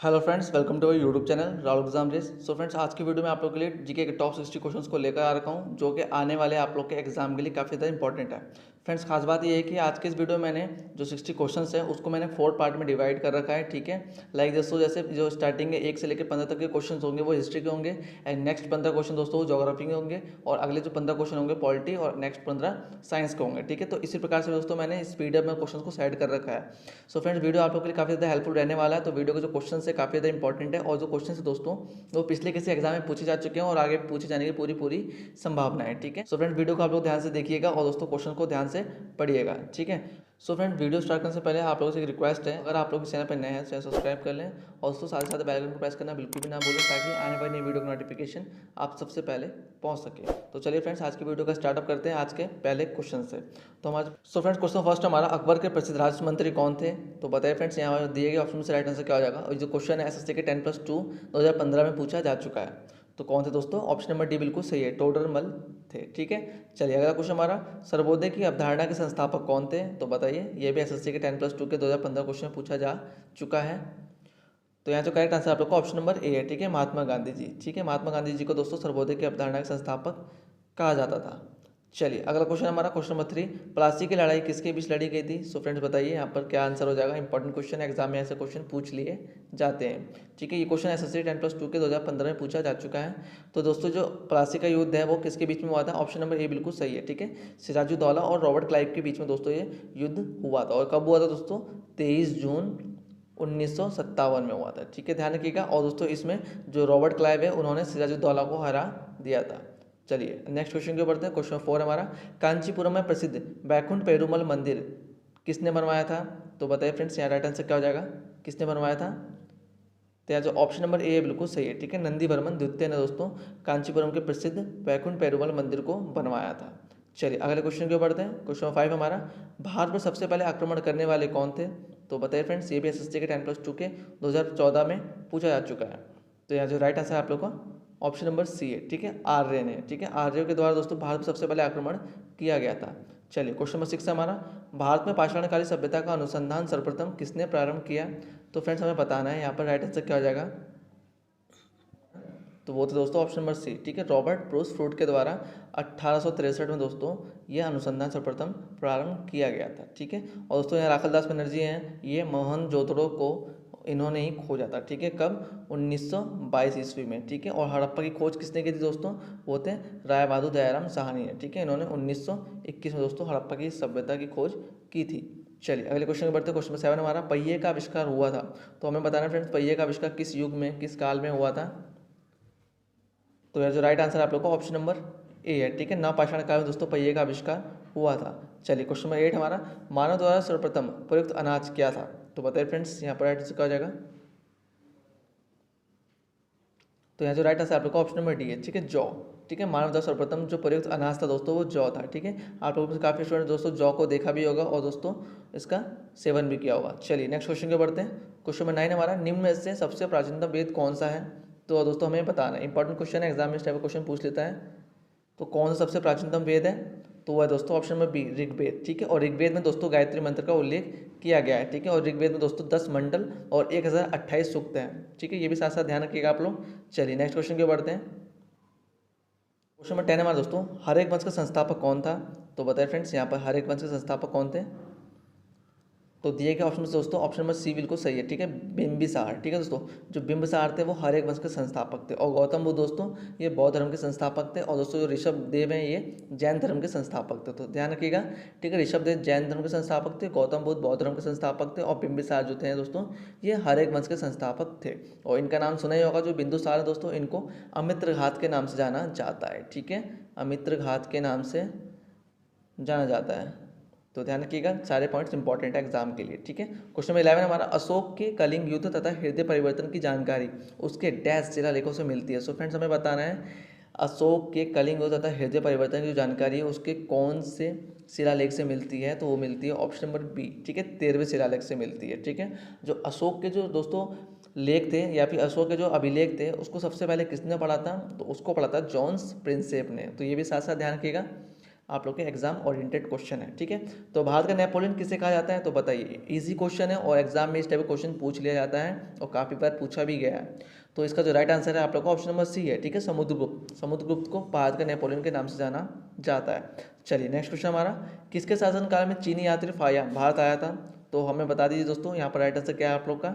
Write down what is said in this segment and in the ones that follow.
Hello friends, welcome to our YouTube channel Rahul exam race. So friends, आज की video में आप लोग के लिए जीके के टॉप 60 क्वेश्चंस को लेकर आ रखा हूँ, जो कि आने वाले आप लोग के एग्जाम के लिए काफ़ी ज़्यादा इंपॉर्टेंट है। फ्रेंड्स, खास बात ये है कि आज के इस वीडियो में मैंने जो 60 क्वेश्चंस है उसको मैंने 4 पार्ट में डिवाइड कर रखा है। ठीक है, लाइक दोस्तों, जैसे जो स्टार्टिंग के 1 से लेकर 15 तक के क्वेश्चन होंगे वो हिस्ट्री के होंगे, एंड नेक्स्ट 15 क्वेश्चन दोस्तों वो जोग्राफी के होंगे, और अगले जो 15 क्वेश्चन होंगे पॉलिटी, और नेक्स्ट 15 साइंस के होंगे। ठीक है, तो इसी प्रकार से दोस्तों मैंने इस पीडीएफ में क्वेश्चन को सेट कर रखा है। सो फ्रेंड्स, वीडियो आप लोग के लिए काफ़ी ज़्यादा हेल्पफुल रहने वाला है। तो वीडियो के जो क्वेश्चन है काफ़ी ज़्यादा इंपॉर्टेंट है, और जो क्वेश्चन है दोस्तों वो पिछले किसी एग्जाम में पूछे जा चुके हैं और आगे पूछे जाने की पूरी पूरी संभावना है। ठीक है, सो फ्रेंड्स, वीडियो को आप लोग ध्यान से देखिएगा और दोस्तों क्वेश्चन को ध्यान से पढ़िएगा। ठीक है, सो फ्रेंड, वीडियो स्टार्ट करने से पहले आप लोगों से एक रिक्वेस्ट है, अगर आप लोग इस चैनल पर नए हैं चैनल सब्सक्राइब कर लें, और दोस्तों साथ ही साथ बेल आइकन को प्रेस करना बिल्कुल भी ना भूलें, ताकि आने वाली नई वीडियो का नोटिफिकेशन आप सबसे पहले पहुंच सके। तो चलिए फ्रेंड्स, आज की वीडियो का स्टार्टअप करते हैं आज के पहले क्वेश्चन से। तो हमारे सो फ्रेंड्स, क्वेश्चन फर्स्ट हमारा, अकबर के प्रसिद्ध राजमंत्री कौन थे? तो बताइए फ्रेंड्स, यहाँ दिए गए ऑप्शन में से राइट आंसर क्या हो जाएगा? और जो क्वेश्चन है एसएससी के 10+2 2015 में पूछा जा चुका है। तो कौन थे दोस्तों? ऑप्शन नंबर डी बिल्कुल सही है, टोडरमल थे। ठीक है, चलिए अगला क्वेश्चन हमारा, सर्वोदय की अवधारणा के संस्थापक कौन थे? तो बताइए, ये भी एसएससी के 10+2 के 2015 क्वेश्चन में पूछा जा चुका है। तो यहाँ जो करेक्ट आंसर आप लोग का ऑप्शन नंबर ए है। ठीक है, महात्मा गांधी जी। ठीक है, महात्मा गांधी जी को दोस्तों सर्वोदय की अवधारणा के संस्थापक कहा जाता था। चलिए अगला क्वेश्चन हमारा, क्वेश्चन नंबर 3, प्लासी की लड़ाई किसके बीच लड़ी गई थी? सो फ्रेंड्स बताइए यहाँ पर क्या आंसर हो जाएगा? इंपॉर्टेंट क्वेश्चन है, एग्जाम में ऐसे क्वेश्चन पूछ लिए जाते हैं। ठीक है, ये क्वेश्चन एसएससी 10+2 के 2015 में पूछा जा चुका है। तो दोस्तों जो प्लासी का युद्ध है वो किसके बीच में हुआ था? ऑप्शन नंबर ए बिल्कुल सही है। ठीक है, सिराजुद्दौला और रॉबर्ट क्लाइव के बीच में दोस्तों ये युद्ध हुआ था। और कब हुआ था दोस्तों? 23 जून 1957 में हुआ था। ठीक है, ध्यान रखिएगा। और दोस्तों इसमें जो रॉबर्ट क्लाइव है उन्होंने सिराजुद्दौला को हरा दिया था। चलिए नेक्स्ट क्वेश्चन के ऊपर बढ़ते हैं। क्वेश्चन 4 हमारा, कांचीपुरम में प्रसिद्ध बैकुंठ पेरुमल मंदिर किसने बनवाया था? तो बताइए फ्रेंड्स, यहाँ राइट आंसर क्या हो जाएगा? किसने बनवाया था? तो यहाँ जो ऑप्शन नंबर ए बिल्कुल सही है। ठीक है, नंदीवर्मन द्वितीय ने दोस्तों कांचीपुरम के प्रसिद्ध बैकुंठ पेरुमल मंदिर को बनवाया था। चलिए अगले क्वेश्चन के ऊपर बढ़ते हैं। क्वेश्चन 5 हमारा, भारत पर सबसे पहले आक्रमण करने वाले कौन थे? तो बताइए फ्रेंड्स, ये भी एसएससी के 10+2 के 2014 में पूछा जा चुका है। तो यहाँ जो राइट आंसर है आप लोग का ऑप्शन नंबर सी है। ठीक है, आर्य ने। ठीक है, आर्यों के द्वारा दोस्तों भारत पर सबसे पहले आक्रमण किया गया था। चलिए क्वेश्चन नंबर 6 हमारा, भारत में पाषाणकालीन सभ्यता का अनुसंधान सर्वप्रथम किसने प्रारंभ किया? तो फ्रेंड्स हमें बताना है यहाँ पर राइट आंसर क्या हो जाएगा? तो वो तो दोस्तों ऑप्शन नंबर सी। ठीक है, रॉबर्ट ब्रूस फ्रूट के द्वारा 1863 में दोस्तों ये अनुसंधान सर्वप्रथम प्रारंभ किया गया था। ठीक है, और दोस्तों यहाँ राखलदास बनर्जी हैं, ये मोहनजोदड़ो को इन्होंने ही खोजा था। ठीक है, कब? 1922 ईस्वी में। ठीक है, और हड़प्पा की खोज किसने की थी दोस्तों? वो थे राय बहादुर दयाराम साहनी ने। ठीक है, इन्होंने 1921 में दोस्तों हड़प्पा की सभ्यता की खोज की थी। चलिए अगले क्वेश्चन पर बढ़ते हैं। क्वेश्चन नंबर 7 हमारा, पहिए का आविष्कार हुआ था। तो हमें बताना फ्रेंड्स, पहिए का आविष्कार किस युग में, किस काल में हुआ था? तो यार जो राइट आंसर आप लोग को ऑप्शन नंबर ए है। ठीक है, नवपाषाण काल में दोस्तों पहिए का आविष्कार हुआ था। चलिए क्वेश्चन नंबर 8 हमारा, मानव द्वारा सर्वप्रथम प्रयुक्त अनाज क्या था? तो बताइए फ्रेंड्स, यहाँ पर राइट आंसर क्या हो जाएगा? तो यहाँ जो राइट आंसर आप लोग का ऑप्शन नंबर डी है। ठीक है, जौ। ठीक है, मानव द्वारा सर्वप्रथम जो प्रयुक्त अनाज था दोस्तों वो जौ था। ठीक है, आप लोगों में से काफ़ी स्टूडेंट दोस्तों जौ को देखा भी होगा और दोस्तों इसका सेवन भी किया होगा। चलिए नेक्स्ट क्वेश्चन के बढ़ते हैं। क्वेश्चन नंबर 9 हमारा, निम्न में से सबसे प्राचीनतम वेद कौन सा है? तो दोस्तों हमें बताना है, इंपॉर्टेंट क्वेश्चन है, एग्जाम में इस टाइप का क्वेश्चन पूछ लेता है। तो कौन सा सबसे प्राचीनतम वेद है? तो वह है दोस्तों ऑप्शन नंबर बी, ऋग्वेद। ठीक है, और ऋग्वेद में दोस्तों गायत्री मंत्र का उल्लेख किया गया है। ठीक है, और ऋग्वेद में दोस्तों 10 मंडल और 1028 सूक्त हैं। ठीक है, ये भी साथ साथ ध्यान रखिएगा आप लोग। चलिए नेक्स्ट क्वेश्चन के बढ़ते हैं। क्वेश्चन नंबर 10 हमारा दोस्तों, हर वंश का संस्थापक कौन था? तो बताइए फ्रेंड्स, यहाँ पर हर वंश के संस्थापक कौन थे? तो दिए गए ऑप्शन में से दोस्तों ऑप्शन नंबर सी बिल्कुल सही है। ठीक है, बिंबिसार। ठीक है दोस्तों, जो बिंबिसार थे वो हर एक वंश के संस्थापक थे, और गौतम बुद्ध दोस्तों ये बौद्ध धर्म के संस्थापक थे, और दोस्तों जो ऋषभ देव हैं ये जैन धर्म के संस्थापक थे। तो ध्यान रखिएगा। ठीक है, ऋषभ देव जैन धर्म के संस्थापक थे, गौतम बुद्ध बौद्ध धर्म के संस्थापक थे, और बिंबिसार जो थे दोस्तों ये हर एक वंश के संस्थापक थे। और इनका नाम सुना ही होगा, जो बिंदुसार है दोस्तों इनको अमित्र घात के नाम से जाना जाता है। ठीक है, अमित्र घात के नाम से जाना जाता है। तो ध्यान रखिएगा, सारे पॉइंट्स इंपॉर्टेंट है एग्जाम के लिए। ठीक है, क्वेश्चन नंबर 11 हमारा, अशोक के कलिंग युद्ध तथा हृदय परिवर्तन की जानकारी उसके डैश शिलालेखों से मिलती है। सो फ्रेंड्स हमें बताना है, अशोक के कलिंग युद्ध तथा हृदय परिवर्तन की जो जानकारी है उसके कौन से शिलालेख से मिलती है? तो वो मिलती है ऑप्शन नंबर बी। ठीक है, 13वें शिलालेख से मिलती है। ठीक है, जो अशोक के जो दोस्तों लेख थे या फिर अशोक के जो अभिलेख थे उसको सबसे पहले किसने पढ़ा था? तो उसको पढ़ा था जॉन्स प्रिंसेप ने। तो ये भी साथ साथ ध्यान रखिएगा। आप लोग के एग्जाम ओरिएंटेड क्वेश्चन है, ठीक है। तो भारत का नेपोलियन किसे कहा जाता है, तो बताइए। इजी क्वेश्चन है और एग्जाम में इस टाइप का क्वेश्चन पूछ लिया जाता है और काफ़ी बार पूछा भी गया है। तो इसका जो राइट आंसर है आप लोग का ऑप्शन नंबर सी है, ठीक है, समुद्रगुप्त। समुद्रगुप्त को भारत का नेपोलियन के नाम से जाना जाता है। चलिए नेक्स्ट क्वेश्चन हमारा, किसके शासनकाल में चीनी यात्री फाहियान भारत आया था, तो हमें बता दीजिए दोस्तों यहाँ पर राइट आंसर क्या है आप लोग का।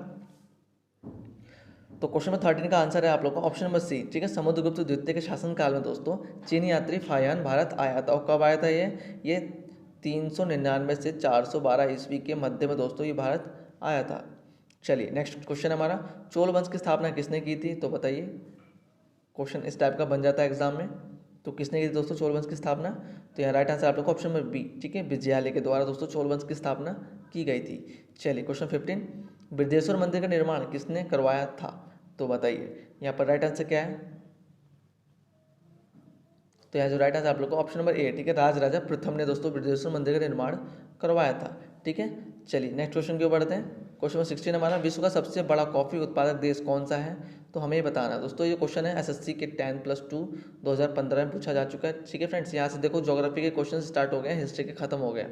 तो क्वेश्चन नंबर 13 का आंसर है आप लोग का ऑप्शन नंबर सी, ठीक है, समुद्रगुप्त द्वितीय के शासनकाल में दोस्तों चीनी यात्री फाहियान भारत आया था। और कब आया था ये 399 से 412 ईस्वी के मध्य में दोस्तों ये भारत आया था। चलिए नेक्स्ट क्वेश्चन हमारा, चोल वंश की स्थापना किसने की थी, तो बताइए। क्वेश्चन इस टाइप का बन जाता है एग्जाम में। तो किसने की थी दोस्तों चोल वंश की स्थापना, तो यहाँ राइट आंसर आप लोग का ऑप्शन नंबर बी, ठीक है, विजयालय के द्वारा दोस्तों चोल वंश की स्थापना की गई थी। चलिए क्वेश्चन 15, बृहदेश्वर मंदिर का निर्माण किसने करवाया था, तो बताइए। यहाँ पर राइट आंसर क्या है, तो यहाँ जो राइट आंसर आप लोग को ऑप्शन नंबर ए, ठीक है, राजराजा प्रथम ने दोस्तों बृहदेश्वर मंदिर का निर्माण करवाया था, ठीक है। चलिए नेक्स्ट क्वेश्चन की ओर बढ़ते हैं। क्वेश्चन नंबर 16 हमारा, विश्व का सबसे बड़ा कॉफी उत्पादक देश कौन सा है, तो हमें ये बताना है दोस्तों। ये क्वेश्चन है एसएससी के 10+2 2015 में पूछा जा चुका है, ठीक है फ्रेंड्स। यहाँ से देखो ज्योग्राफी के क्वेश्चन स्टार्ट हो गए, हिस्ट्री के खत्म हो गए,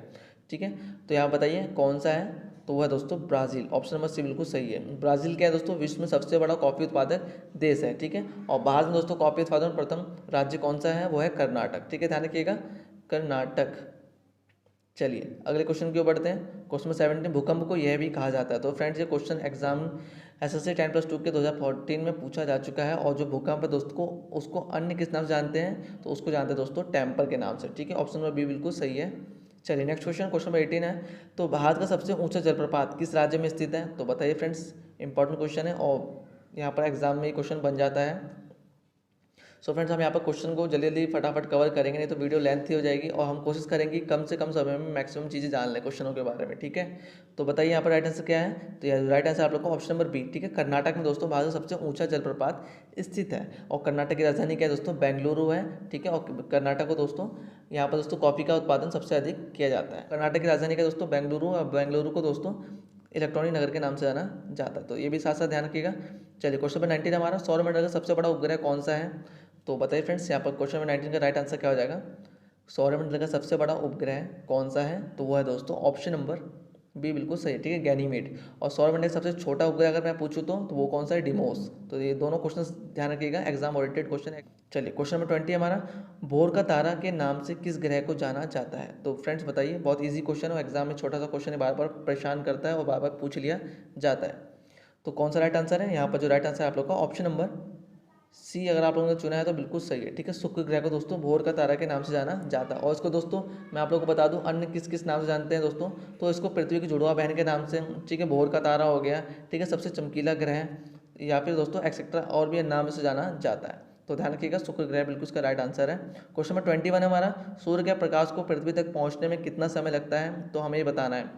ठीक है। तो यहाँ बताइए कौन सा है, तो वह है दोस्तों ब्राज़ील। ऑप्शन नंबर सी बिल्कुल सही है। ब्राज़ील क्या है दोस्तों, विश्व में सबसे बड़ा कॉफ़ी उत्पादक देश है, ठीक है। और भारत में दोस्तों कॉफ़ी उत्पादन प्रथम राज्य कौन सा है, वो है कर्नाटक, ठीक है, ध्यान रखिएगा, कर्नाटक। चलिए अगले क्वेश्चन की ओर बढ़ते हैं। क्वेश्चन नंबर 17, भूकंप को यह भी कहा जाता है, तो फ्रेंड्स ये क्वेश्चन एग्जाम एसएससी 10+2 के 2014 में पूछा जा चुका है। और जो भूकंप है दोस्तों को उसको अन्य किस नाम से जानते हैं, तो उसको जानते हैं दोस्तों टेम्पर के नाम से, ठीक है। ऑप्शन नंबर बी बिल्कुल सही है। चलिए नेक्स्ट क्वेश्चन, क्वेश्चन नंबर 18 है, तो भारत का सबसे ऊंचा जलप्रपात किस राज्य में स्थित है, तो बताइए फ्रेंड्स। इंपॉर्टेंट क्वेश्चन है और यहाँ पर एग्जाम में ये क्वेश्चन बन जाता है। सो फ्रेंड्स हम यहाँ पर क्वेश्चन को जल्दी जल्दी फटाफट कवर करेंगे, नहीं तो वीडियो लेंथ ही हो जाएगी। और हम कोशिश करेंगे कम से कम समय में मैक्सिमम चीज़ें जान लें क्वेश्चनों के बारे में, ठीक है। तो बताइए यहाँ पर राइट आंसर क्या है, तो यह राइट आंसर आप लोग को ऑप्शन नंबर बी, ठीक है, कर्नाटक में दोस्तों भारत का सबसे ऊंचा जलप्रपात स्थित है। और कर्नाटक की राजधानी क्या है दोस्तों, बेंगलुरु है, ठीक है। और कर्नाटक को दोस्तों यहाँ पर दोस्तों कॉफ़ी का उत्पादन सबसे अधिक किया जाता है। कर्नाटक की राजधानी क्या है दोस्तों, बेंगलुरु। और बेंगलुरु को दोस्तों इलेक्ट्रॉनिक नगर के नाम से जाना जाता है, तो ये भी साथ साथ ध्यान रखिएगा। चलिए क्वेश्चन नंबर 19 हमारा, सौरमंडल का सबसे बड़ा उपग्रह कौन सा है, तो बताइए फ्रेंड्स। यहाँ पर क्वेश्चन नंबर 19 का राइट आंसर क्या हो जाएगा, सौरमंडल का सबसे बड़ा उपग्रह कौन सा है, तो वो है दोस्तों ऑप्शन नंबर बी बिल्कुल सही, ठीक है, गैनीमेड। और सौरमंडल का सबसे छोटा उपग्रह अगर मैं पूछूँ तो वो कौन सा है, डिमोस। तो ये दोनों क्वेश्चन ध्यान रखिएगा, एग्जाम ओरिएंटेड क्वेश्चन है। चलिए क्वेश्चन नंबर 20 हमारा, भोर का तारा के नाम से किस ग्रह को जाना जाता है, तो फ्रेंड्स बताइए। बहुत ईजी क्वेश्चन है, एग्जाम में छोटा सा क्वेश्चन है, बार बार परेशान करता है और बार बार पूछ लिया जाता है। तो कौन सा राइट आंसर है, यहाँ पर जो राइट आंसर है आप लोग का ऑप्शन नंबर सी अगर आप लोगों ने चुना है तो बिल्कुल सही है, ठीक है। शुक्र ग्रह को दोस्तों भोर का तारा के नाम से जाना जाता है। और इसको दोस्तों मैं आप लोगों को बता दूं अन्य किस किस नाम से जानते हैं दोस्तों, तो इसको पृथ्वी की जुड़वा बहन के नाम से, ठीक है, भोर का तारा हो गया, ठीक है, सबसे चमकीला ग्रह, या फिर दोस्तों एक्सेट्रा और भी नाम से जाना जाता है। तो ध्यान रखिएगा, शुक्र ग्रह बिल्कुल इसका राइट आंसर है। क्वेश्चन नंबर 21 हमारा, सूर्य के प्रकाश को पृथ्वी तक पहुँचने में कितना समय लगता है, तो हमें ये बताना है।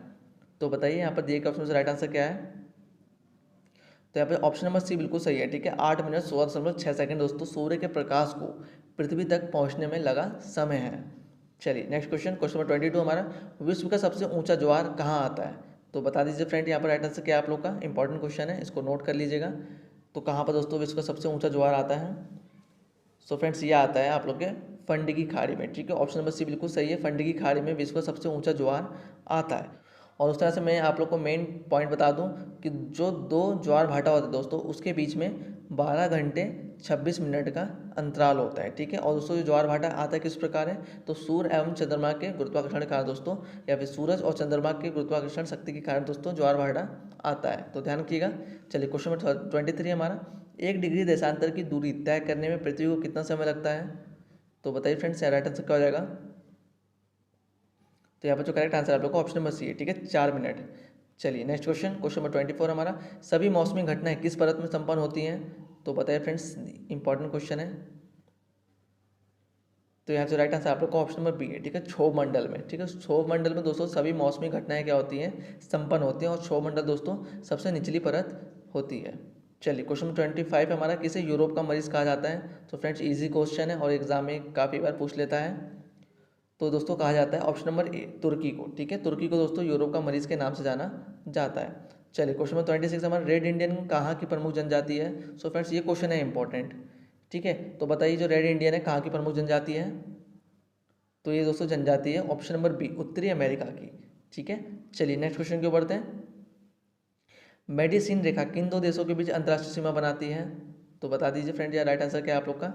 तो बताइए यहाँ पर दिए गए ऑप्शन से राइट आंसर क्या है, तो यहाँ पे ऑप्शन नंबर सी बिल्कुल सही है, ठीक है, 8 मिनट 16.6 सेकंड दोस्तों सूर्य के प्रकाश को पृथ्वी तक पहुँचने में लगा समय है। चलिए नेक्स्ट क्वेश्चन, क्वेश्चन नंबर 22 हमारा, विश्व का सबसे ऊंचा ज्वार कहाँ आता है, तो बता दीजिए फ्रेंड। यहाँ पर राइट आंसर क्या है आप लोग का, इंपॉर्टेंट क्वेश्चन है, इसको नोट कर लीजिएगा। तो कहाँ पर दोस्तों विश्व का सबसे ऊंचा ज्वार आता है, सो फ्रेंड्स ये आता है आप लोग के फंडी की खाड़ी में, ठीक है। ऑप्शन नंबर सी बिल्कुल सही है, फंडी की खाड़ी में विश्व का सबसे ऊंचा ज्वार आता है। और उस तरह से मैं आप लोग को मेन पॉइंट बता दूं कि जो दो ज्वार भाटा होता है दोस्तों उसके बीच में 12 घंटे 26 मिनट का अंतराल होता है, ठीक है। और दोस्तों जो ज्वार भाटा आता है किस प्रकार है, तो सूर्य एवं चंद्रमा के गुरुत्वाकर्षण के कारण दोस्तों, या फिर सूरज और चंद्रमा के गुरुत्वाकर्षण शक्ति के कारण दोस्तों ज्वार भाटा आता है, तो ध्यान रखिएगा। चलिए क्वेश्चन नंबर 23 हमारा, 1 डिग्री देशांतर की दूरी तय करने में पृथ्वी को कितना समय लगता है, तो बताइए फ्रेंड्स राइट आंसर क्या हो जाएगा। तो यहाँ पर जो करेक्ट आंसर आप लोग को ऑप्शन नंबर सी है, ठीक है, 4 मिनट। चलिए नेक्स्ट क्वेश्चन, क्वेश्चन नंबर 24 हमारा, सभी मौसमी घटनाएं किस परत में संपन्न होती हैं, तो बताइए फ्रेंड्स, इंपॉर्टेंट क्वेश्चन है। तो यहाँ से राइट आंसर आप लोग का ऑप्शन नंबर बी है, ठीक है, क्षोभ मंडल में, ठीक है। क्षोभ मंडल में दोस्तों सभी मौसमी घटनाएं क्या होती हैं, संपन्न होती हैं। और क्षोभ मंडल दोस्तों सबसे निचली परत होती है। चलिए क्वेश्चन नंबर 25 हमारा, किसे यूरोप का मरीज कहा जाता है, तो फ्रेंड्स इजी क्वेश्चन है और एग्जाम में काफ़ी बार पूछ लेता है। तो दोस्तों कहा जाता है ऑप्शन नंबर ए, तुर्की को, ठीक है। तुर्की को दोस्तों यूरोप का मरीज के नाम से जाना जाता है। चलिए क्वेश्चन नंबर 26 हमारा, रेड इंडियन कहाँ की प्रमुख जनजाति है, सो फ्रेंड्स ये क्वेश्चन है इंपॉर्टेंट, ठीक है। तो बताइए जो रेड इंडियन है कहाँ की प्रमुख जनजाति है, तो ये दोस्तों जनजाति है ऑप्शन नंबर बी, उत्तरी अमेरिका की। ठीक है, चलिए नेक्स्ट क्वेश्चन की ओर बढ़ते हैं। मेडिसिन रेखा किन दो देशों के बीच अंतर्राष्ट्रीय सीमा बनाती है? तो बता दीजिए फ्रेंड, यार राइट आंसर क्या है आप लोग का?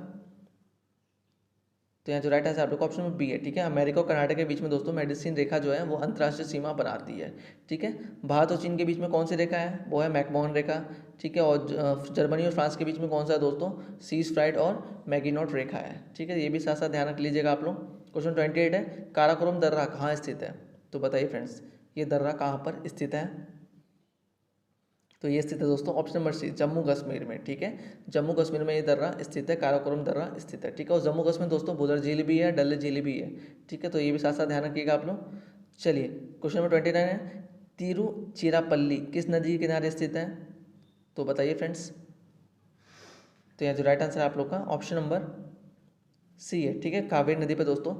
तो यहाँ जो राइट आंसर आप लोग का ऑप्शन नंबर बी है। ठीक है, अमेरिका और कर्नाटक के बीच में दोस्तों मेडिसिन रेखा जो है वो अंतर्राष्ट्रीय सीमा बनाती है। ठीक है, भारत और चीन के बीच में कौन सी रेखा है? वो है मैकमोहन रेखा। ठीक है, और जर्मनी और फ्रांस के बीच में कौन सा है दोस्तों? सीज फ्राइड और मैगिनॉट रेखा है। ठीक है, ये भी साथ साथ ध्यान रख लीजिएगा आप लोग। क्वेश्चन 28 है, काराकोरम दर्रा कहाँ स्थित है? तो बताइए फ्रेंड्स, ये दर्रा कहाँ पर स्थित है? तो ये स्थित है दोस्तों option number C, Jammu Kashmir में। ठीक है, जम्मू कश्मीर में ये दर्रा स्थित है, काराकोरम दर्रा स्थित है। ठीक है, और जम्मू कश्मीर दोस्तों बुदर झील भी है, डल झील भी है। ठीक है, तो ये भी साथ साथ ध्यान रखिएगा आप लोग। चलिए क्वेश्चन नंबर 29 है, तिरुचिरापल्ली किस नदी के किनारे स्थित है? तो बताइए फ्रेंड्स। तो यहाँ जो राइट आंसर है आप लोग का ऑप्शन नंबर सी है। ठीक है, कावेरी नदी पर दोस्तों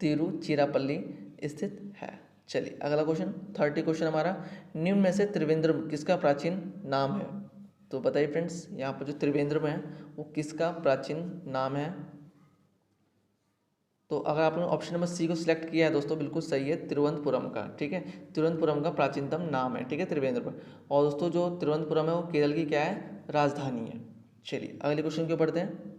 तिरुचिरापल्ली स्थित है। चलिए अगला क्वेश्चन 30 क्वेश्चन हमारा, निम्न में से त्रिवेंद्रम किसका प्राचीन नाम है? तो बताइए फ्रेंड्स, यहाँ पर जो त्रिवेंद्रम है वो किसका प्राचीन नाम है? तो अगर आपने ऑप्शन नंबर सी को सिलेक्ट किया है दोस्तों, बिल्कुल सही है, तिरुवनंतपुरम का। ठीक है, तिरुवनंतपुरम का प्राचीनतम नाम है। ठीक है, त्रिवेंद्रम। और दोस्तों जो तिरुवनंतपुरम है वो केरल की क्या है? राजधानी है। चलिए अगले क्वेश्चन क्यों पढ़ते हैं।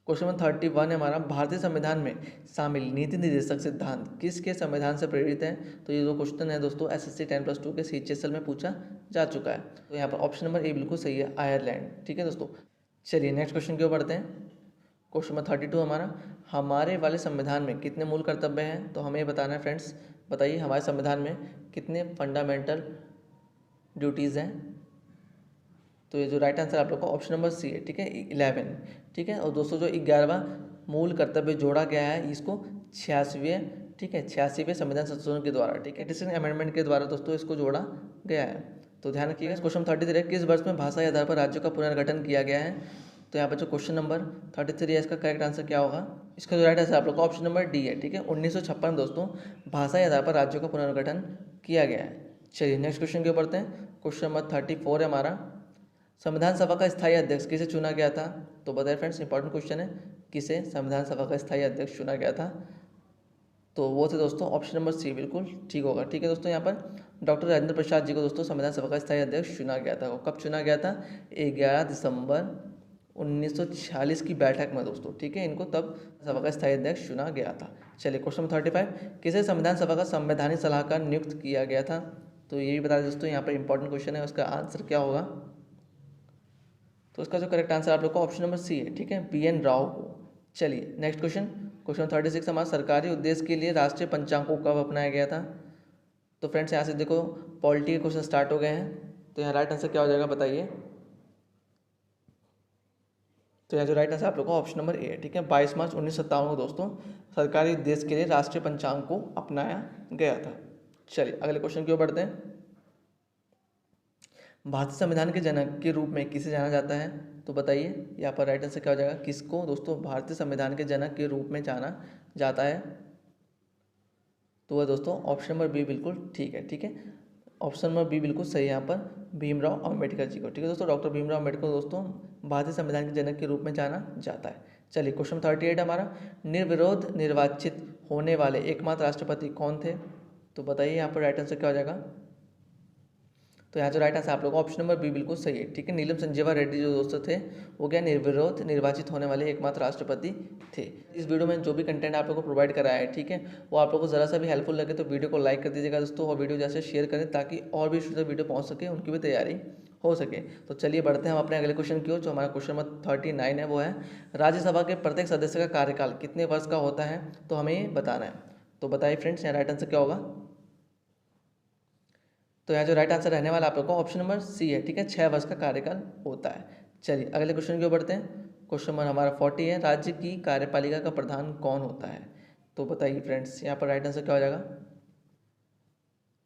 क्वेश्चन नंबर 31 है हमारा, भारतीय संविधान में शामिल नीति निर्देशक सिद्धांत किसके संविधान से प्रेरित है? तो ये जो क्वेश्चन है दोस्तों SSC 10+2 के CHSL में पूछा जा चुका है। तो यहाँ पर ऑप्शन नंबर ए बिल्कुल सही है, आयरलैंड। ठीक है दोस्तों, चलिए नेक्स्ट क्वेश्चन क्यों पढ़ते हैं। क्वेश्चन नंबर 32 हमारा, हमारे वाले संविधान में कितने मूल कर्तव्य हैं? तो हमें ये बताना है फ्रेंड्स, बताइए हमारे संविधान में कितने फंडामेंटल ड्यूटीज़ हैं? तो ये जो राइट आंसर आप लोग का ऑप्शन नंबर सी है। ठीक है, 11। ठीक है, और दोस्तों जो 11वां मूल कर्तव्य जोड़ा गया है इसको 86वें, ठीक है 86वें संविधान संशोधन के द्वारा, ठीक है 86 अमेंडमेंट के द्वारा दोस्तों इसको जोड़ा गया है। तो ध्यान रखिएगा। क्वेश्चन 33 है, किस वर्ष में भाषा के आधार पर राज्यों का पुनर्गठन किया गया है? तो यहाँ पर जो क्वेश्चन नंबर 33 है इसका करेक्ट आंसर क्या होगा? इसका जो राइट आंसर आप लोग का ऑप्शन नंबर डी है। ठीक है, 1956 दोस्तों भाषा के आधार पर राज्यों का पुनर्गठन किया गया है। चलिए नेक्स्ट क्वेश्चन के ऊपर बढ़ते हैं। क्वेश्चन नंबर 34 है हमारा, संविधान सभा का स्थायी अध्यक्ष किसे चुना गया था? तो बताइए फ्रेंड्स, इंपॉर्टेंट क्वेश्चन है, किसे संविधान सभा का स्थायी अध्यक्ष चुना गया था? तो वो थे दोस्तों ऑप्शन नंबर सी, बिल्कुल ठीक होगा। ठीक है दोस्तों, यहाँ पर डॉक्टर राजेंद्र प्रसाद जी को दोस्तों संविधान सभा का स्थायी अध्यक्ष चुना गया था। कब चुना गया था? 11 दिसंबर 1946 की बैठक में दोस्तों। ठीक है, इनको तब सभा का स्थायी अध्यक्ष चुना गया था। चलिए क्वेश्चन नंबर 35, किसे संविधान सभा का संवैधानिक सलाहकार नियुक्त किया गया था? तो ये भी बता दें दोस्तों, यहाँ पर इंपॉर्टेंट क्वेश्चन है, उसका आंसर क्या होगा? तो इसका जो करेक्ट आंसर आप लोग का ऑप्शन नंबर सी है। ठीक है, BN राव को। चलिए नेक्स्ट क्वेश्चन, क्वेश्चन 36 हमारा, सरकारी उद्देश्य के लिए राष्ट्रीय पंचांग को कब अपनाया गया था? तो फ्रेंड्स यहाँ से देखो पॉलिटी के क्वेश्चन स्टार्ट हो गए हैं। तो यहाँ राइट आंसर क्या हो जाएगा बताइए। तो यहाँ जो राइट आंसर आप लोग का ऑप्शन नंबर ए है। ठीक है, 22 मार्च 1957 को दोस्तों सरकारी उद्देश्य के लिए राष्ट्रीय पंचांग को अपनाया गया था। चलिए अगले क्वेश्चन की ओर बढ़ते हैं। भारतीय संविधान के जनक के रूप में किसे जाना जाता है? तो बताइए यहाँ पर राइट आंसर क्या हो जाएगा, किसको दोस्तों भारतीय संविधान के जनक के रूप में जाना जाता है? तो वह दोस्तों ऑप्शन नंबर बी बिल्कुल ठीक है। ठीक है, ऑप्शन नंबर बी बिल्कुल सही है यहाँ पर, भीमराव अम्बेडकर जी को। ठीक है दोस्तों, डॉक्टर भीमराव अम्बेडकर दोस्तों भारतीय संविधान के जनक के रूप में जाना जाता है। चलिए क्वेश्चन 38 हमारा, निर्विरोध निर्वाचित होने वाले एकमात्र राष्ट्रपति कौन थे? तो बताइए यहाँ पर राइट आंसर क्या हो जाएगा। तो यहाँ जो राइट आंसर आप लोगों का ऑप्शन नंबर बी बिल्कुल सही है। ठीक है, नीलम संजीवा रेड्डी जो दोस्तों थे वो क्या निर्विरोध निर्वाचित होने वाले एकमात्र राष्ट्रपति थे। इस वीडियो में जो भी कंटेंट आप लोगों को प्रोवाइड कराया है, ठीक है, वो आप लोगों को ज़रा सा भी हेल्पफुल लगे तो वीडियो को लाइक कर दीजिएगा दोस्तों, और वीडियो जैसे शेयर करें ताकि और भी स्टूडेंट वीडियो पहुँच सके, उनकी भी तैयारी हो सके। तो चलिए बढ़ते हैं हम अपने अगले क्वेश्चन की ओर। जो हमारा क्वेश्चन नंबर 39 है वो है, राज्यसभा के प्रत्येक सदस्य का कार्यकाल कितने वर्ष का होता है? तो हमें ये बताना है। तो बताइए फ्रेंड्स, यहाँ राइट आंसर क्या होगा। तो यहाँ जो राइट आंसर रहने वाला आप लोग को ऑप्शन नंबर सी है। ठीक है, 6 वर्ष का कार्यकाल होता है। चलिए अगले क्वेश्चन की ओर बढ़ते हैं। क्वेश्चन नंबर हमारा 40 है, राज्य की कार्यपालिका का प्रधान कौन होता है? तो बताइए फ्रेंड्स, यहाँ पर राइट आंसर क्या हो जाएगा।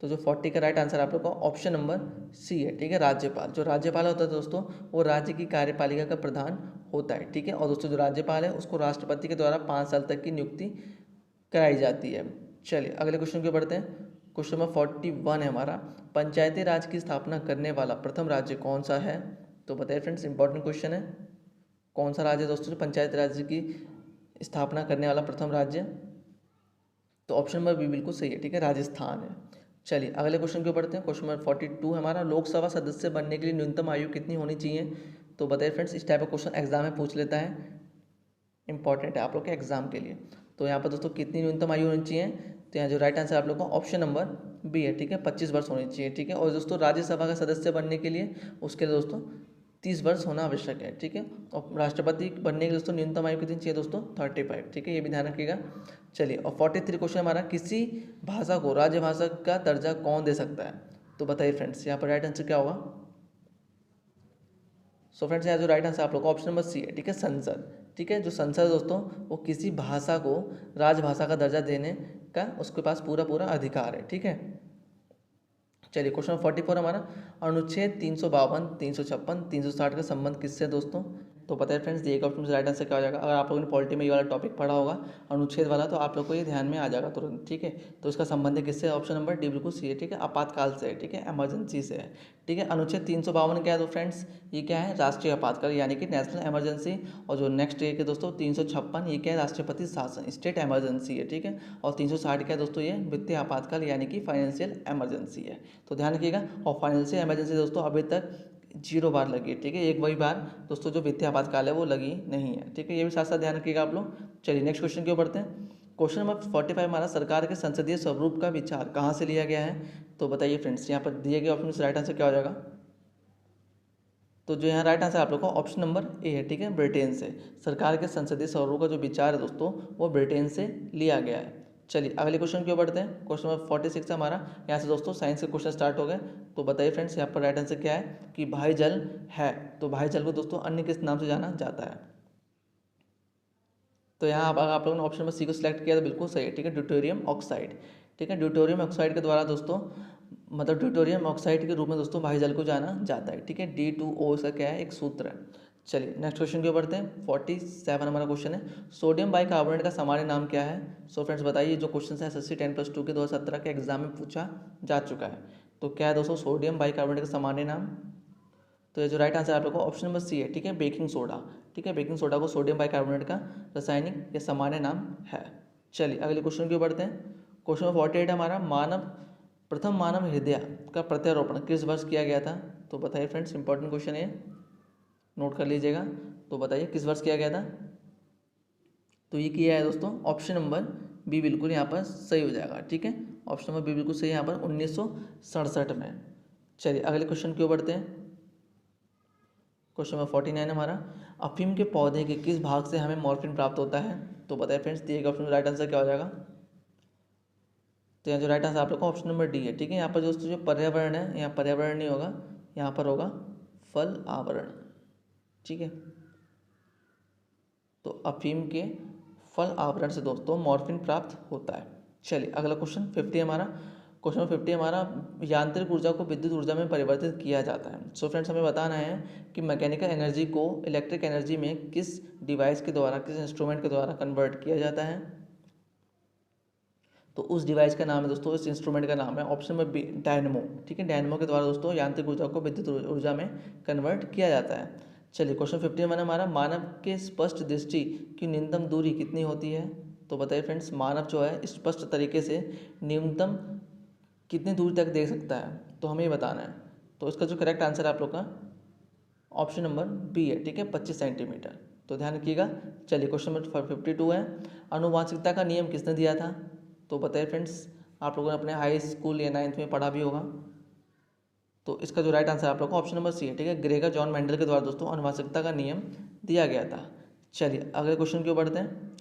तो जो 40 का राइट आंसर आप लोग का ऑप्शन नंबर सी है। ठीक है, राज्यपाल। जो राज्यपाल होता है दोस्तों वो राज्य की कार्यपालिका का प्रधान होता है। ठीक है, और दोस्तों जो राज्यपाल है उसको राष्ट्रपति के द्वारा 5 साल तक की नियुक्ति कराई जाती है। चलिए अगले क्वेश्चन की ओर बढ़ते हैं। क्वेश्चन नंबर 41 है हमारा, पंचायती राज की स्थापना करने वाला प्रथम राज्य कौन सा है? तो बताइए फ्रेंड्स, इंपॉर्टेंट क्वेश्चन है, कौन सा राज्य दोस्तों जो पंचायती राज की स्थापना करने वाला प्रथम राज्य, तो ऑप्शन नंबर बी बिल्कुल सही है, ठीक है, राजस्थान है। चलिए अगले क्वेश्चन के ऊपर बढ़ते हैं। क्वेश्चन नंबर 42 है हमारा, लोकसभा सदस्य बनने के लिए न्यूनतम आयु कितनी होनी चाहिए? तो बताइए फ्रेंड्स, इस टाइप का क्वेश्चन एग्जाम में पूछ लेता है, इंपॉर्टेंट है आप लोग के एग्जाम के लिए। तो यहाँ पर दोस्तों कितनी न्यूनतम आयु होनी चाहिए? तो यहाँ जो राइट आंसर आप लोग का ऑप्शन नंबर बी है, ठीक है, 25 वर्ष होनी चाहिए, ठीक है। और दोस्तों राज्यसभा का सदस्य बनने के लिए उसके लिए दोस्तों 30 वर्ष होना आवश्यक है, ठीक है। और राष्ट्रपति बनने के लिए दोस्तों न्यूनतम आयु कितनी चाहिए दोस्तों? 35, ठीक है, ये भी ध्यान रखिएगा। चलिए, और 43 क्वेश्चन हमारा, किसी भाषा को राजभाषा का दर्जा कौन दे सकता है? तो बताइए फ्रेंड्स, यहाँ पर राइट आंसर क्या होगा? सो फ्रेंड्स, यहाँ जो राइट आंसर आप लोग का ऑप्शन नंबर सी है, ठीक है, संसद, ठीक है। जो संसद है दोस्तों, वो किसी भाषा को राजभाषा का दर्जा देने का उसके पास पूरा पूरा अधिकार है, ठीक है। चलिए क्वेश्चन नंबर 44 हमारा, अनुच्छेद 352, 356, 360 का संबंध किससे है दोस्तों? तो पता है फ्रेंड्स, ये ऑप्शन से राइट आंसर क्या हो जाएगा? अगर आप लोगों ने पॉलिटी में ये वाला टॉपिक पढ़ा होगा अनुच्छेद वाला, तो आप लोग को ये ध्यान में आ जाएगा तुरंत, ठीक है। तो इसका संबंध किससे? ऑप्शन नंबर डी बिल्कुल सी है, ठीक है, आपातकाल से है, ठीक है, इमरजेंसी से है, ठीक है। अनुच्छेद 352 क्या है तो फ्रेंड्स, ये क्या है? राष्ट्रीय आपातकाल यानी कि नेशनल इमरजेंसी। और जो नेक्स्ट एक है दोस्तों 356, ये क्या है? राष्ट्रपति शासन, स्टेट इमरजेंसी है, ठीक है। और 360 क्या है दोस्तों? ये वित्तीय आपातकाल यानी कि फाइनेंशियल इमरजेंसी है। तो ध्यान रखिएगा। और फाइनेंशियल इमरजेंसी दोस्तों अभी तक 0 बार लगी है, ठीक है, एक वही बार दोस्तों जो वित्तीय आपातकाल है वो लगी नहीं है, ठीक है, ये भी साथ साथ ध्यान रखिएगा आप लोग। चलिए नेक्स्ट क्वेश्चन की ओर बढ़ते हैं। क्वेश्चन नंबर 45 हमारा, सरकार के संसदीय स्वरूप का विचार कहाँ से लिया गया है? तो बताइए फ्रेंड्स, यहाँ पर दिए गए ऑप्शन से राइट आंसर क्या हो जाएगा? तो जो यहाँ राइट आंसर आप लोग का ऑप्शन नंबर ए है, ठीक है, ब्रिटेन से। सरकार के संसदीय स्वरूप का जो विचार है दोस्तों, वो ब्रिटेन से लिया गया है। चलिए अगले क्वेश्चन की ओर बढ़ते हैं। क्वेश्चन नंबर 46 है हमारा, यहाँ से दोस्तों साइंस के क्वेश्चन स्टार्ट हो गए। तो बताइए फ्रेंड्स, यहाँ पर राइट आंसर क्या है कि भाई जल है। तो भाई जल को दोस्तों अन्य किस नाम से जाना जाता है? तो यहाँ आप लोगों ने ऑप्शन नंबर सी को सिलेक्ट किया तो बिल्कुल सही है, ठीक है, ड्यूटेरियम ऑक्साइड, ठीक है। ड्यूटेरियम ऑक्साइड के द्वारा दोस्तों, मतलब ड्यूटेरियम ऑक्साइड के रूप में दोस्तों भाई जल को जाना जाता है, ठीक है। D2O इसका क्या है? एक सूत्र है। चलिए नेक्स्ट क्वेश्चन की ओर बढ़ते हैं। 47 हमारा क्वेश्चन है, सोडियम बाइकार्बोनेट का सामान्य नाम क्या है? सो फ्रेंड्स बताइए, जो क्वेश्चन है SSC 10+2 के 2017 के एग्जाम में पूछा जा चुका है। तो क्या है दोस्तों सोडियम बाइकार्बोनेट का सामान्य नाम? तो ये जो राइट आंसर आप लोगों को ऑप्शन नंबर सी है, ठीक है, बेकिंग सोडा, ठीक है। बेकिंग सोडा को सोडियम बाइकार्बोनेट का रासायनिक या सामान्य नाम है। चलिए अगले क्वेश्चन की ओर बढ़ते हैं। क्वेश्चन नंबर 48 हमारा, प्रथम मानव हृदय का प्रत्यारोपण किस वर्ष किया गया था? तो बताइए फ्रेंड्स, इंपॉर्टेंट क्वेश्चन है, नोट कर लीजिएगा। तो बताइए किस वर्ष किया गया था? तो ये किया है दोस्तों ऑप्शन नंबर बी बिल्कुल यहाँ पर सही हो जाएगा, ठीक है। ऑप्शन नंबर बी बिल्कुल सही है यहाँ पर 1967 में। चलिए अगले क्वेश्चन की ओर बढ़ते हैं। क्वेश्चन नंबर 49 हमारा, अफीम के पौधे के किस भाग से हमें मॉर्फिन प्राप्त होता है? तो बताइए फ्रेंड्स, दिए गए ऑप्शन में राइट आंसर क्या हो जाएगा? तो यहाँ जो राइट आंसर आप लोग का ऑप्शन नंबर डी है, ठीक है। यहाँ पर दोस्तों जो पर्यावरण है, यहाँ पर्यावरण नहीं होगा, यहाँ पर होगा फल आवरण, ठीक है। तो अफीम के फल आवरण से दोस्तों मॉर्फिन प्राप्त होता है। चलिए अगला क्वेश्चन 50 हमारा, क्वेश्चन नंबर 50 हमारा, यांत्रिक ऊर्जा को विद्युत ऊर्जा में परिवर्तित किया जाता है। सो फ्रेंड्स हमें बताना है कि मैकेनिकल एनर्जी को इलेक्ट्रिक एनर्जी में किस डिवाइस के द्वारा, किस इंस्ट्रूमेंट के द्वारा कन्वर्ट किया जाता है? तो उस डिवाइस का नाम है दोस्तों, इस इंस्ट्रूमेंट का नाम है ऑप्शन नंबर बी डायनमो, ठीक है। डायनमो के द्वारा दोस्तों यांत्रिक ऊर्जा को विद्युत ऊर्जा में कन्वर्ट किया जाता है। चलिए क्वेश्चन 50 में हमारा, मानव के स्पष्ट दृष्टि की न्यूनतम दूरी कितनी होती है? तो बताइए फ्रेंड्स, मानव जो है स्पष्ट तरीके से न्यूनतम कितनी दूर तक देख सकता है? तो हमें ये बताना है। तो इसका जो करेक्ट आंसर है आप लोग का ऑप्शन नंबर बी है, ठीक है, 25 सेंटीमीटर। तो ध्यान रखिएगा। चलिए क्वेश्चन नंबर 52 है, आनुवांशिकता का नियम किसने दिया था? तो बताइए फ्रेंड्स, आप लोगों ने अपने हाई स्कूल या 9th में पढ़ा भी होगा। तो इसका जो राइट आंसर आप लोग का ऑप्शन नंबर सी है, ठीक है, ग्रेगर जॉन मेंडल के द्वारा दोस्तों आनुवांशिकता का नियम दिया गया था। चलिए अगले क्वेश्चन की ओर बढ़ते हैं।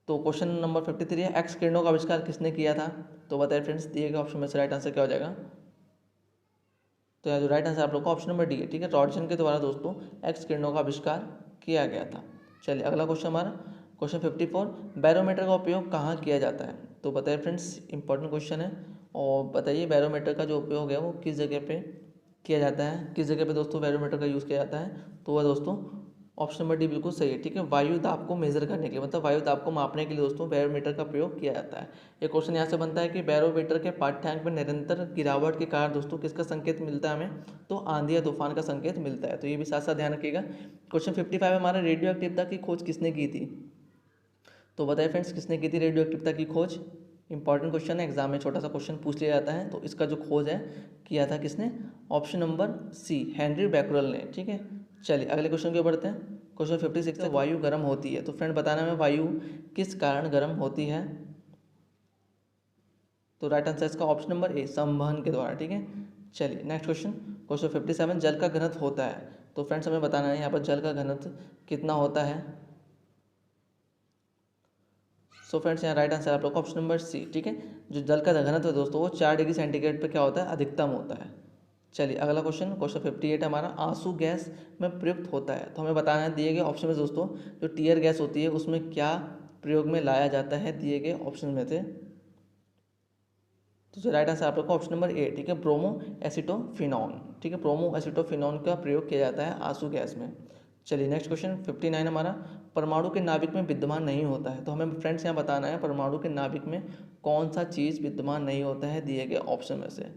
तो क्वेश्चन नंबर 53 है, एक्स किरणों का आविष्कार किसने किया था? तो बताइए फ्रेंड्स, दिए गए ऑप्शन में से राइट आंसर क्या हो जाएगा? तो यहाँ जो राइट आंसर आप लोग का ऑप्शन नंबर डी है, ठीक है, रॉडसन के द्वारा दोस्तों एक्स किरणों का आविष्कार किया गया था। चलिए अगला क्वेश्चन हमारा क्वेश्चन 54, बैरोमीटर का उपयोग कहाँ किया जाता है? तो बताइए फ्रेंड्स, इंपॉर्टेंट क्वेश्चन है। और बताइए बैरोमीटर का जो उपयोग है वो किस जगह पे किया जाता है, किस जगह पे दोस्तों बैरोमीटर का यूज़ किया जाता है? तो वह दोस्तों ऑप्शन नंबर डी बिल्कुल सही है, ठीक है, वायु दाब को मेजर करने के लिए, मतलब वायु दाब को मापने के लिए दोस्तों बैरोमीटर का प्रयोग किया जाता है। एक क्वेश्चन यहाँ से बनता है कि बैरोमीटर के पाठ्यांक में निरंतर गिरावट के कारण दोस्तों किसका संकेत मिलता है हमें? तो आंधी या तूफान का संकेत मिलता है। तो ये भी साथ साथ ध्यान रखिएगा। क्वेश्चन 55 हमारा, रेडियो एक्टिवता की खोज किसने की थी? तो बताइए फ्रेंड्स, किसने की थी रेडियो एक्टिविटी की खोज? इंपॉर्टेंट क्वेश्चन है, एग्जाम में छोटा सा क्वेश्चन पूछ लिया जाता है। तो इसका जो खोज है किया था किसने? Option number C, Henry Becquerel ने। ठीक है, चलिए अगले क्वेश्चन की ओर बढ़ते हैं। क्वेश्चन 56 है, वायु गर्म होती है। तो फ्रेंड बताना है वायु किस कारण गर्म होती है? तो राइट आंसर इसका ऑप्शन नंबर ए, संवहन के द्वारा। ठीक है, चलिए नेक्स्ट क्वेश्चन। क्वेश्चन 57, जल का घनत्व होता है। तो फ्रेंड्स हमें बताना है यहाँ पर जल का घनत्व कितना होता है। सो फ्रेंड्स यहाँ राइट आंसर आप लोग का ऑप्शन नंबर सी। ठीक है, जो जल का घनत्व है दोस्तों वो 4 डिग्री सेंटीग्रेड पे क्या होता है? अधिकतम होता है। चलिए अगला क्वेश्चन, क्वेश्चन 58 है हमारा, आंसू गैस में प्रयुक्त होता है। तो हमें बताना है दिए गए ऑप्शन में दोस्तों जो टीयर गैस होती है उसमें क्या प्रयोग में लाया जाता है दिए गए ऑप्शन में से। तो राइट आंसर आप लोग का ऑप्शन नंबर ए। ठीक है, ब्रोमो एसिटोफिनॉन। ठीक है, ब्रोमो एसिटोफिनॉन का प्रयोग किया जाता है आंसू गैस में। चलिए नेक्स्ट क्वेश्चन 59 हमारा, परमाणु के नाभिक में विद्यमान नहीं होता है। तो हमें फ्रेंड्स यहाँ बताना है परमाणु के नाभिक में कौन सा चीज़ विद्यमान नहीं होता है दिए गए ऑप्शन में से।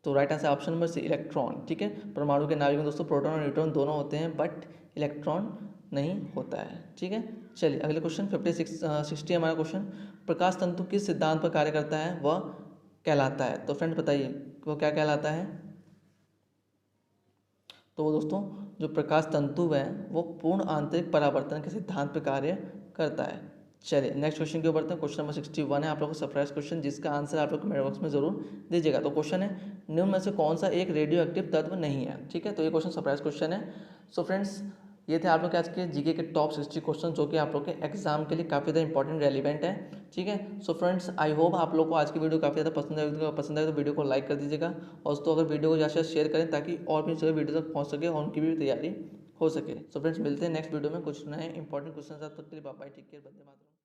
तो right answer option number C, electron. ठीक है, परमाणु के नाभिक में दोस्तों प्रोटॉन और न्यूट्रॉन दोनों होते हैं बट इलेक्ट्रॉन नहीं होता है। ठीक है, चलिए अगले क्वेश्चन 60 हमारा क्वेश्चन, प्रकाश तंतु किस सिद्धांत पर कार्य करता है वह कहलाता है। तो फ्रेंड बताइए वो क्या कहलाता है? तो वो दोस्तों जो प्रकाश तंतु है वो पूर्ण आंतरिक परावर्तन के सिद्धांत पर कार्य करता है। चलिए नेक्स्ट क्वेश्चन के ऊपर बढ़ते हैं। क्वेश्चन नंबर 61 है आप लोग को सरप्राइज क्वेश्चन, जिसका आंसर आप लोग कमेंट बॉक्स में जरूर दीजिएगा। तो क्वेश्चन है, निम्न में से कौन सा एक रेडियो एक्टिव तत्व नहीं है? ठीक है, तो ये क्वेश्चन सरप्राइज क्वेश्चन है। सो फ्रेंड्स ये थे आप लोग के आज के जीके के टॉप 60 क्वेश्चन जो कि आप लोग के एग्जाम के लिए काफ़ी ज़्यादा इंपॉर्टेंट रेलिवेंट है। ठीक है, सो फ्रेंड्स आई होप आप लोग को आज की वीडियो काफ़ी ज़्यादा पसंद आए तो वीडियो को लाइक कर दीजिएगा और दोस्तों अगर वीडियो को ज़्यादा से शेयर करें ताकि और भी सभी वीडियो तक पहुँच सके और उनकी भी तैयारी हो सके। सो फ्रेंड्स मिलते हैं नेक्स्ट वीडियो में कुछ नए इंपॉर्टेंट क्वेश्चन के साथ। तब तक के लिए bye bye, take care, Vande Mataram.